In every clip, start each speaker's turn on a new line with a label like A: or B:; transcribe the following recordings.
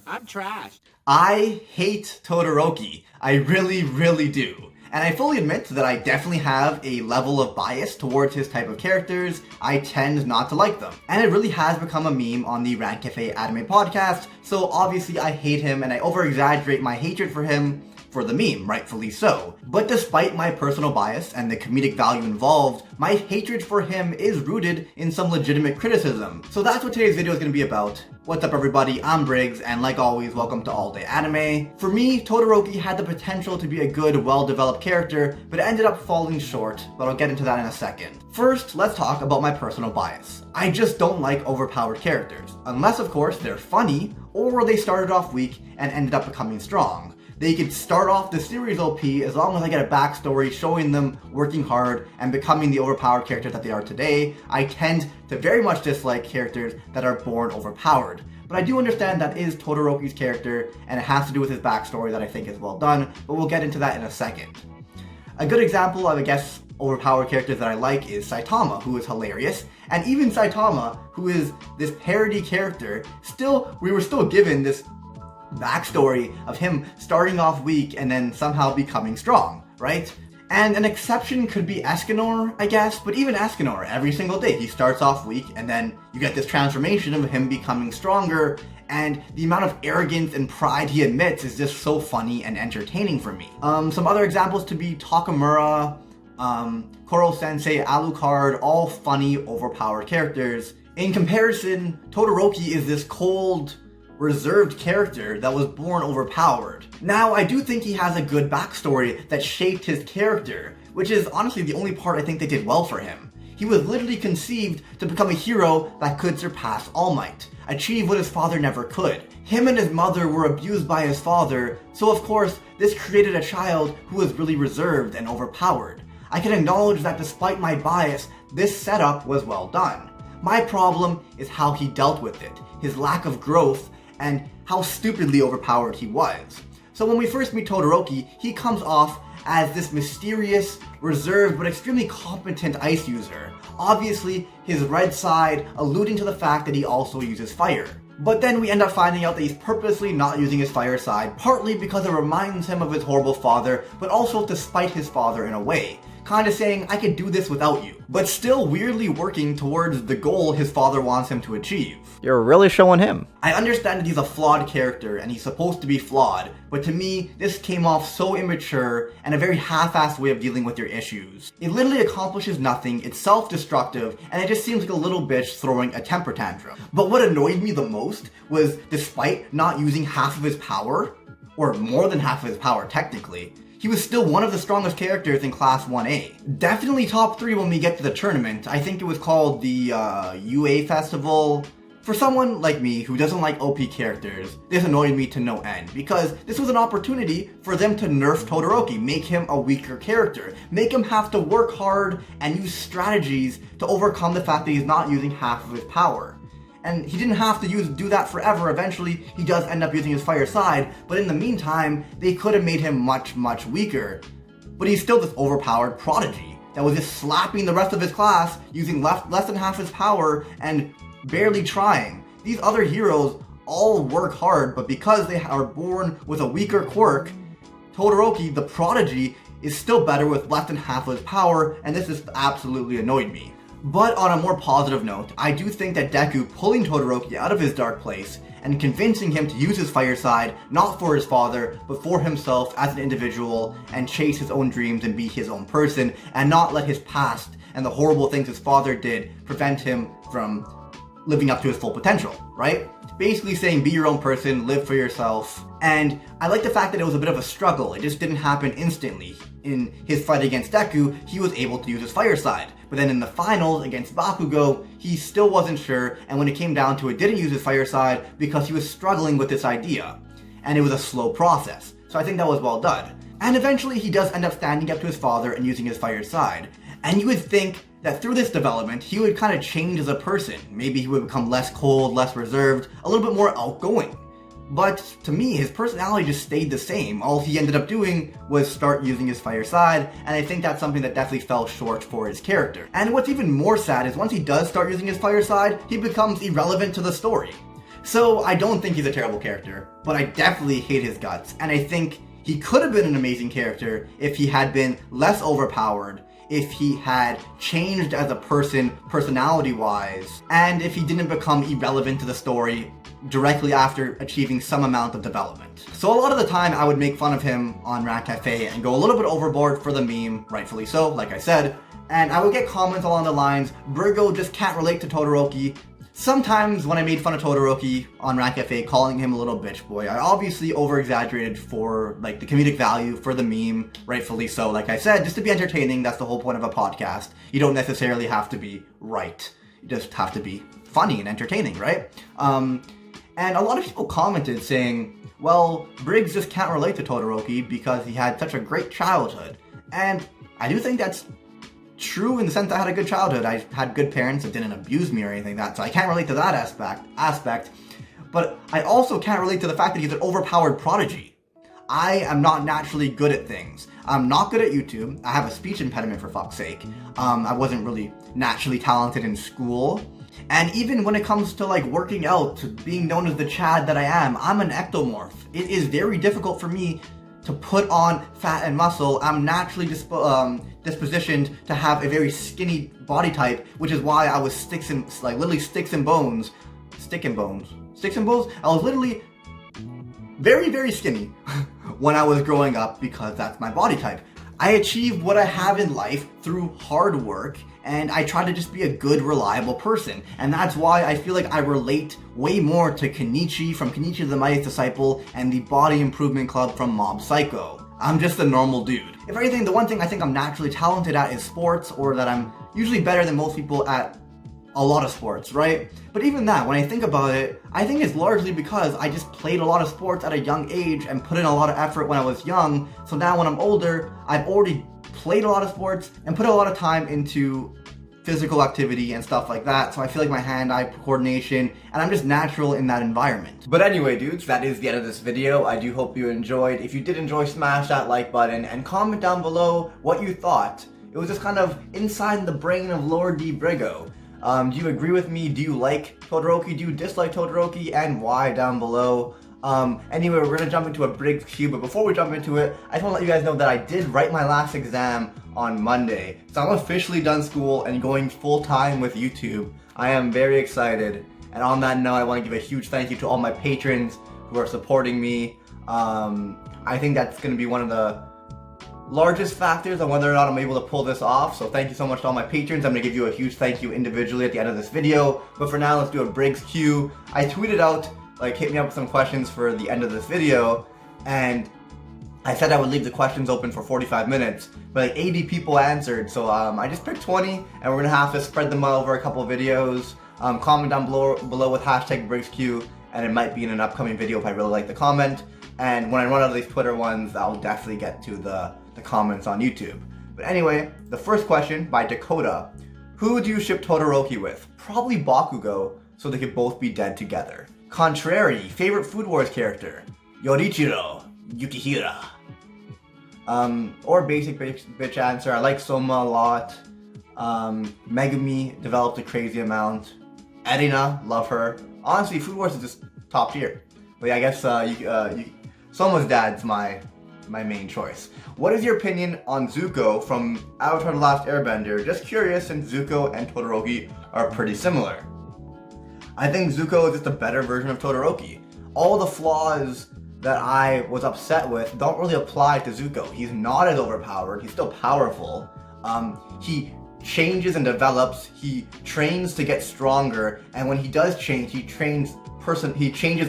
A: I'm trash.
B: I hate Todoroki. I really, really do. And I fully admit that I definitely have a level of bias towards his type of characters. I tend not to like them. And it really has become a meme on the Rant Cafe Anime podcast, so obviously I hate him and I over-exaggerate my hatred for him for the meme, rightfully so. But despite my personal bias and the comedic value involved, my hatred for him is rooted in some legitimate criticism. So that's what today's video is going to be about. What's up everybody, I'm Briggs, and like always, welcome to All Day Anime. For me, Todoroki had the potential to be a good, well-developed character, but it ended up falling short, but I'll get into that in a second. First, let's talk about my personal bias. I just don't like overpowered characters, unless of course they're funny, or they started off weak and ended up becoming strong. They could start off the series OP as long as I get a backstory showing them working hard and becoming the overpowered characters that they are today. I tend to very much dislike characters that are born overpowered. But I do understand that is Todoroki's character, and it has to do with his backstory that I think is well done, but we'll get into that in a second. A good example of, I guess, overpowered characters that I like is Saitama, who is hilarious, and even Saitama, who is this parody character, we were still given this backstory of him starting off weak and then somehow becoming strong, right? And an exception could be Escanor, I guess, but even Escanor, every single day, he starts off weak and then you get this transformation of him becoming stronger, and the amount of arrogance and pride he admits is just so funny and entertaining for me. Some other examples to be Takamura, Koro-sensei, Alucard, all funny, overpowered characters. In comparison, Todoroki is this cold, reserved character that was born overpowered. Now, I do think he has a good backstory that shaped his character, which is honestly the only part I think they did well for him. He was literally conceived to become a hero that could surpass All Might, achieve what his father never could. Him and his mother were abused by his father, so of course, this created a child who was really reserved and overpowered. I can acknowledge that despite my bias, this setup was well done. My problem is how he dealt with it, his lack of growth, and how stupidly overpowered he was. So when we first meet Todoroki, he comes off as this mysterious, reserved, but extremely competent ice user. Obviously, his red side alluding to the fact that he also uses fire. But then we end up finding out that he's purposely not using his fire side, partly because it reminds him of his horrible father, but also to spite his father in a way. Kinda saying, I could do this without you, but still weirdly working towards the goal his father wants him to achieve.
C: You're really showing him.
B: I understand that he's a flawed character and he's supposed to be flawed, but to me, this came off so immature and a very half-assed way of dealing with your issues. It literally accomplishes nothing, it's self-destructive, and it just seems like a little bitch throwing a temper tantrum. But what annoyed me the most was, despite not using half of his power, or more than half of his power technically, he was still one of the strongest characters in Class 1A. Definitely top 3 when we get to the tournament. I think it was called the UA Festival. For someone like me who doesn't like OP characters, this annoyed me to no end, because this was an opportunity for them to nerf Todoroki, make him a weaker character, make him have to work hard and use strategies to overcome the fact that he's not using half of his power. And he didn't have to do that forever. Eventually, he does end up using his fire side, but in the meantime, they could have made him much, much weaker. But he's still this overpowered prodigy that was just slapping the rest of his class, using less than half his power and barely trying. These other heroes all work hard, but because they are born with a weaker quirk, Todoroki, the prodigy, is still better with less than half of his power, and this just absolutely annoyed me. But on a more positive note, I do think that Deku pulling Todoroki out of his dark place and convincing him to use his fire side, not for his father, but for himself as an individual, and chase his own dreams and be his own person, and not let his past and the horrible things his father did prevent him from living up to his full potential, right? Basically saying be your own person, live for yourself. And I like the fact that it was a bit of a struggle. It just didn't happen instantly. In his fight against Deku, he was able to use his fire side. But then in the finals against Bakugo, he still wasn't sure, and when it came down to it, didn't use his fire side because he was struggling with this idea. And it was a slow process. So I think that was well done. And eventually he does end up standing up to his father and using his fire side. And you would think that through this development, he would kind of change as a person. Maybe he would become less cold, less reserved, a little bit more outgoing. But to me, his personality just stayed the same. All he ended up doing was start using his fire side, and I think that's something that definitely fell short for his character. And what's even more sad is once he does start using his fire side, he becomes irrelevant to the story. So I don't think he's a terrible character, but I definitely hate his guts, and I think he could have been an amazing character if he had been less overpowered, if he had changed as a person personality-wise, and if he didn't become irrelevant to the story directly after achieving some amount of development. So a lot of the time I would make fun of him on Rat Cafe and go a little bit overboard for the meme, rightfully so, like I said, and I would get comments along the lines, Briggo just can't relate to Todoroki. Sometimes when I made fun of Todoroki on Rat Cafe, calling him a little bitch boy, I obviously over-exaggerated for like the comedic value, for the meme, rightfully so. Like I said, just to be entertaining, that's the whole point of a podcast. You don't necessarily have to be right. You just have to be funny and entertaining, right? And a lot of people commented saying, well, Briggs just can't relate to Todoroki because he had such a great childhood. And I do think that's true in the sense I had a good childhood. I had good parents that didn't abuse me or anything like that, so I can't relate to that aspect. But I also can't relate to the fact that he's an overpowered prodigy. I am not naturally good at things. I'm not good at YouTube. I have a speech impediment, for fuck's sake. I wasn't really naturally talented in school. And even when it comes to like working out, being known as the Chad that I am, I'm an ectomorph. It is very difficult for me to put on fat and muscle. I'm naturally dispositioned to have a very skinny body type, which is why I was sticks and bones. I was literally very, very skinny when I was growing up because that's my body type. I achieved what I have in life through hard work, and I try to just be a good, reliable person. And that's why I feel like I relate way more to Kenichi from Kenichi the Mighty Disciple and the Body Improvement Club from Mob Psycho. I'm just a normal dude. If anything, the one thing I think I'm naturally talented at is sports, or that I'm usually better than most people at a lot of sports, right? But even that, when I think about it, I think it's largely because I just played a lot of sports at a young age and put in a lot of effort when I was young. So now when I'm older, I've already played a lot of sports and put a lot of time into physical activity and stuff like that. So I feel like my hand-eye coordination, and I'm just natural in that environment. But anyway, dudes, that is the end of this video. I do hope you enjoyed. If you did enjoy, smash that like button and comment down below what you thought. It was just kind of inside the brain of Lor D Briggo. Do you agree with me? Do you like Todoroki? Do you dislike Todoroki? And why down below? Anyway, we're gonna jump into a Briggs Q, but before we jump into it, I just wanna let you guys know that I did write my last exam on Monday. So I'm officially done school and going full-time with YouTube. I am very excited. And on that note, I wanna give a huge thank you to all my patrons who are supporting me. I think that's gonna be one of the largest factors on whether or not I'm able to pull this off. So thank you so much to all my patrons. I'm gonna give you a huge thank you individually at the end of this video. But for now, let's do a Briggs Q. I tweeted out, like, hit me up with some questions for the end of this video, and I said I would leave the questions open for 45 minutes, but like 80 people answered, so I just picked 20, and we're gonna have to spread them out over a couple of videos. Comment down below with hashtag BriggsQ, and it might be in an upcoming video if I really like the comment. And when I run out of these Twitter ones, I'll definitely get to the comments on YouTube. But anyway, the first question by Dakota. Who would you ship Todoroki with? Probably Bakugo, so they could both be dead together. Contrary, favorite Food Wars character? Yorichiro, Yukihira. Or basic bitch answer, I like Soma a lot. Megumi developed a crazy amount. Erina, love her. Honestly, Food Wars is just top tier. But yeah, I guess Soma's dad's my main choice. What is your opinion on Zuko from Avatar: The Last Airbender? Just curious, since Zuko and Todoroki are pretty similar. I think Zuko is just a better version of Todoroki. All the flaws that I was upset with don't really apply to Zuko. He's not as overpowered, he's still powerful. He changes and develops, he trains to get stronger, and when he does change, he changes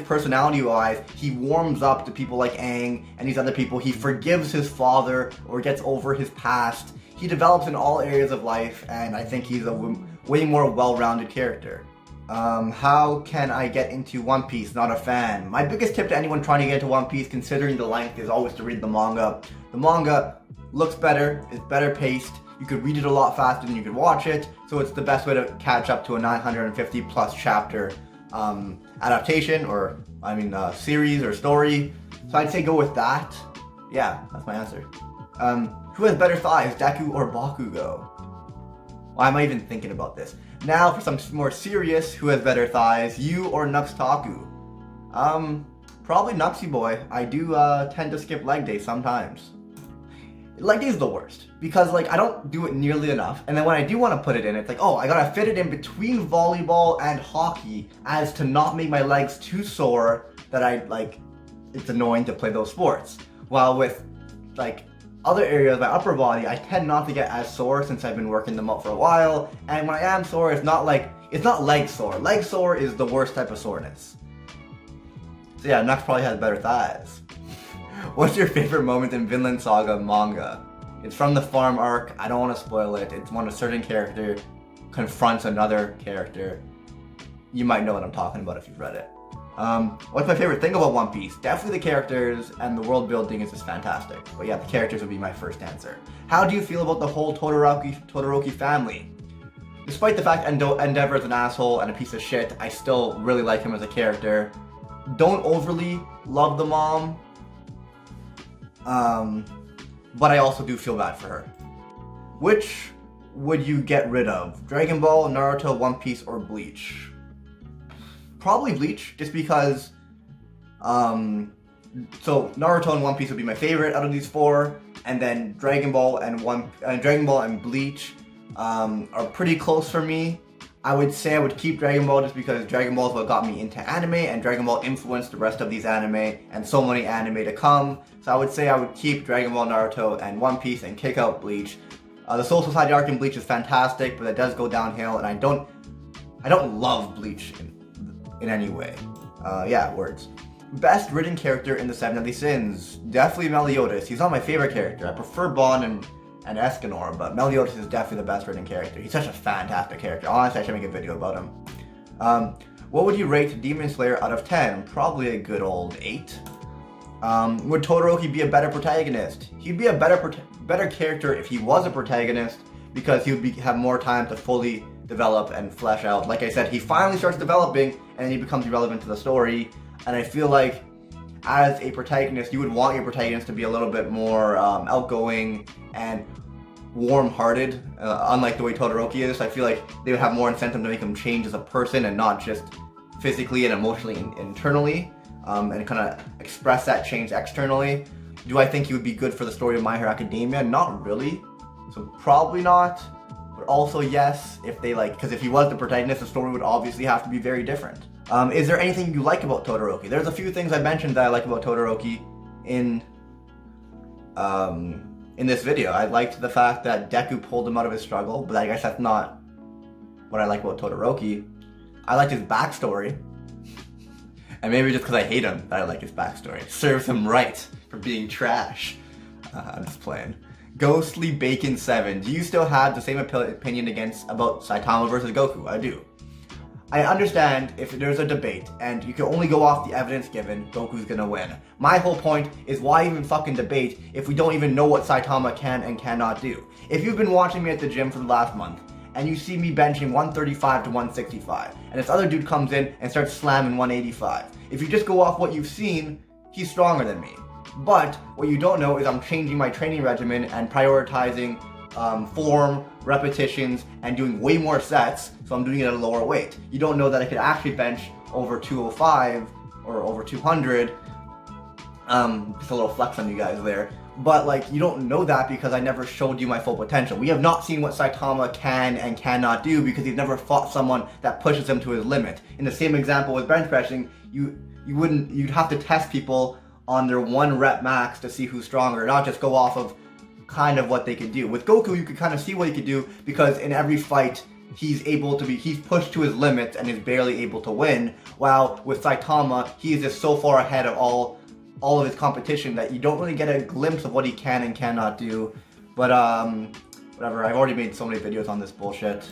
B: personality-wise. He warms up to people like Aang and these other people. He forgives his father or gets over his past. He develops in all areas of life, and I think he's a way more well-rounded character. How can I get into One Piece? Not a fan. My biggest tip to anyone trying to get into One Piece, considering the length, is always to read the manga. The manga looks better, it's better paced, you could read it a lot faster than you could watch it, so it's the best way to catch up to a 950 plus chapter adaptation, or series or story. So I'd say go with that. Yeah, that's my answer. Who has better thighs, Deku or Bakugo? Why am I even thinking about this? Now for some more serious, who has better thighs, you or Nuxtaku? Probably Nuxy boy. I do tend to skip leg day sometimes. Leg day is the worst because like I don't do it nearly enough, and then when I do want to put it in, it's like, oh, I gotta fit it in between volleyball and hockey as to not make my legs too sore that it's annoying to play those sports. While with like other areas of my upper body, I tend not to get as sore since I've been working them out for a while, and when I am sore, it's not leg sore. Leg sore is the worst type of soreness. So yeah, Nux probably has better thighs. What's your favorite moment in Vinland Saga manga? It's from the farm arc. I don't want to spoil it. It's when a certain character confronts another character. You might know what I'm talking about if you've read it. What's my favorite thing about One Piece? Definitely the characters, and the world building is just fantastic. But yeah, the characters would be my first answer. How do you feel about the whole Todoroki family? Despite the fact Endeavor is an asshole and a piece of shit, I still really like him as a character. Don't overly love the mom. But I also do feel bad for her. Which would you get rid of? Dragon Ball, Naruto, One Piece, or Bleach? Probably Bleach, just because, so Naruto and One Piece would be my favorite out of these four, and then Dragon Ball and Bleach are pretty close for me. I would say I would keep Dragon Ball just because Dragon Ball is what got me into anime, and Dragon Ball influenced the rest of these anime, and so many anime to come. So I would say I would keep Dragon Ball, Naruto, and One Piece, and kick out Bleach. The Soul Society arc in Bleach is fantastic, but it does go downhill, and I don't love Bleach in any way. Yeah, words. Best written character in the Seven Deadly Sins? Definitely Meliodas. He's not my favorite character. I prefer Bon and Escanor, but Meliodas is definitely the best written character. He's such a fantastic character. Honestly, I should make a video about him. What would you rate Demon Slayer out of 10? Probably a good old 8. Would Todoroki be a better protagonist? He'd be a better character if he was a protagonist, because he would have more time to fully develop and flesh out. Like I said, he finally starts developing and then he becomes relevant to the story, and I feel like as a protagonist, you would want your protagonist to be a little bit more outgoing and warm-hearted, unlike the way Todoroki is. I feel like they would have more incentive to make him change as a person and not just physically and emotionally and internally, and kind of express that change externally. Do I think he would be good for the story of My Hero Academia? Not really. So probably not. But also yes, because if he was the protagonist, the story would obviously have to be very different. Is there anything you like about Todoroki? There's a few things I mentioned that I like about Todoroki in this video. I liked the fact that Deku pulled him out of his struggle, but I guess that's not what I like about Todoroki. I liked his backstory. And maybe just because I hate him that I like his backstory. Serves him right for being trash. I'm just playing. Ghostly Bacon 7. Do you still have the same opinion about Saitama versus Goku? I do. I understand if there's a debate and you can only go off the evidence given, Goku's gonna win. My whole point is why even fucking debate if we don't even know what Saitama can and cannot do. If you've been watching me at the gym for the last month and you see me benching 135 to 165 and this other dude comes in and starts slamming 185, if you just go off what you've seen, he's stronger than me. But what you don't know is I'm changing my training regimen and prioritizing form, repetitions, and doing way more sets, so I'm doing it at a lower weight. You don't know that I could actually bench over 205 or over 200. Just a little flex on you guys there. But you don't know that because I never showed you my full potential. We have not seen what Saitama can and cannot do because he's never fought someone that pushes him to his limit. In the same example with bench pressing, you'd have to test people on their 1 rep max to see who's stronger, not just go off of kind of what they could do. With Goku, you could kind of see what he could do because in every fight, he's pushed to his limits and is barely able to win. While with Saitama, he is just so far ahead of all of his competition that you don't really get a glimpse of what he can and cannot do. But whatever, I've already made so many videos on this bullshit.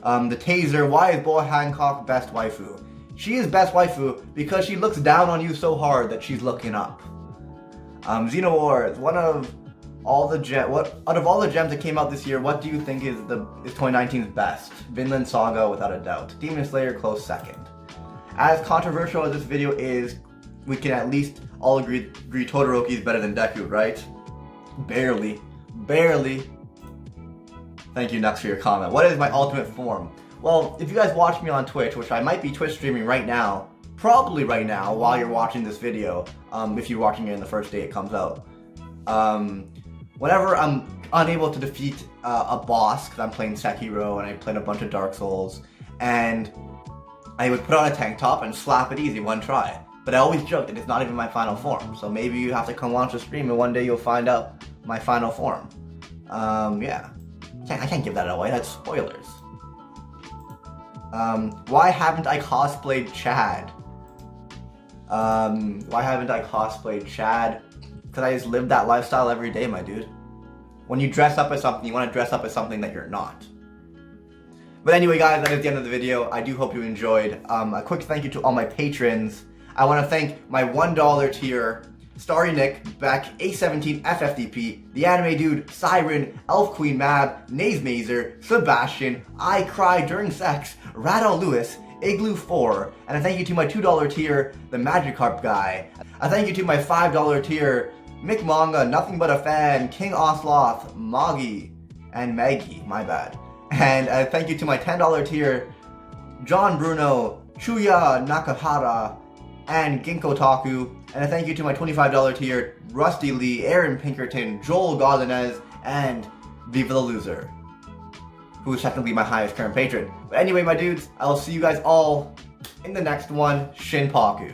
B: The Taser, why is Boa Hancock best waifu? She is best waifu because she looks down on you so hard that she's looking up. Xeno Wars, out of all the gems that came out this year, what do you think is 2019's best? Vinland Saga, without a doubt. Demon Slayer, close second. As controversial as this video is, we can at least all agree Todoroki is better than Deku, right? Barely. Thank you, Nux, for your comment. What is my ultimate form? Well, if you guys watch me on Twitch, which I might be Twitch streaming right now, probably right now while you're watching this video, if you're watching it in the first day it comes out. Whenever I'm unable to defeat a boss, because I'm playing Sekiro and I played a bunch of Dark Souls, and I would put on a tank top and slap it easy one try. But I always joke that it's not even my final form, so maybe you have to come watch the stream and one day you'll find out my final form. Yeah. I can't give that away, that's spoilers. Why haven't I cosplayed Chad? Why haven't I cosplayed Chad? Because I just live that lifestyle every day, my dude. When you dress up as something, you want to dress up as something that you're not. But anyway, guys, that is the end of the video. I do hope you enjoyed. A quick thank you to all my patrons. I want to thank my $1 tier, Starry Nick, Beck, A17 FFDP, The Anime Dude, Siren, Elf Queen Mab, Naze Mazer, Sebastian, I Cry During Sex, Rattle Lewis, Igloo 4, and a thank you to my $2 tier, The Magikarp Guy. A thank you to my $5 tier, Mick Manga, Nothing But a Fan, King Osloth, Moggy, and Maggie, my bad. And a thank you to my $10 tier, John Bruno, Chuya Nakahara, and Ginkgo Taku. And a thank you to my $25 tier, Rusty Lee, Aaron Pinkerton, Joel Godinez, and Viva the Loser, who is technically my highest current patron. But anyway, my dudes, I'll see you guys all in the next one. Shinpaku.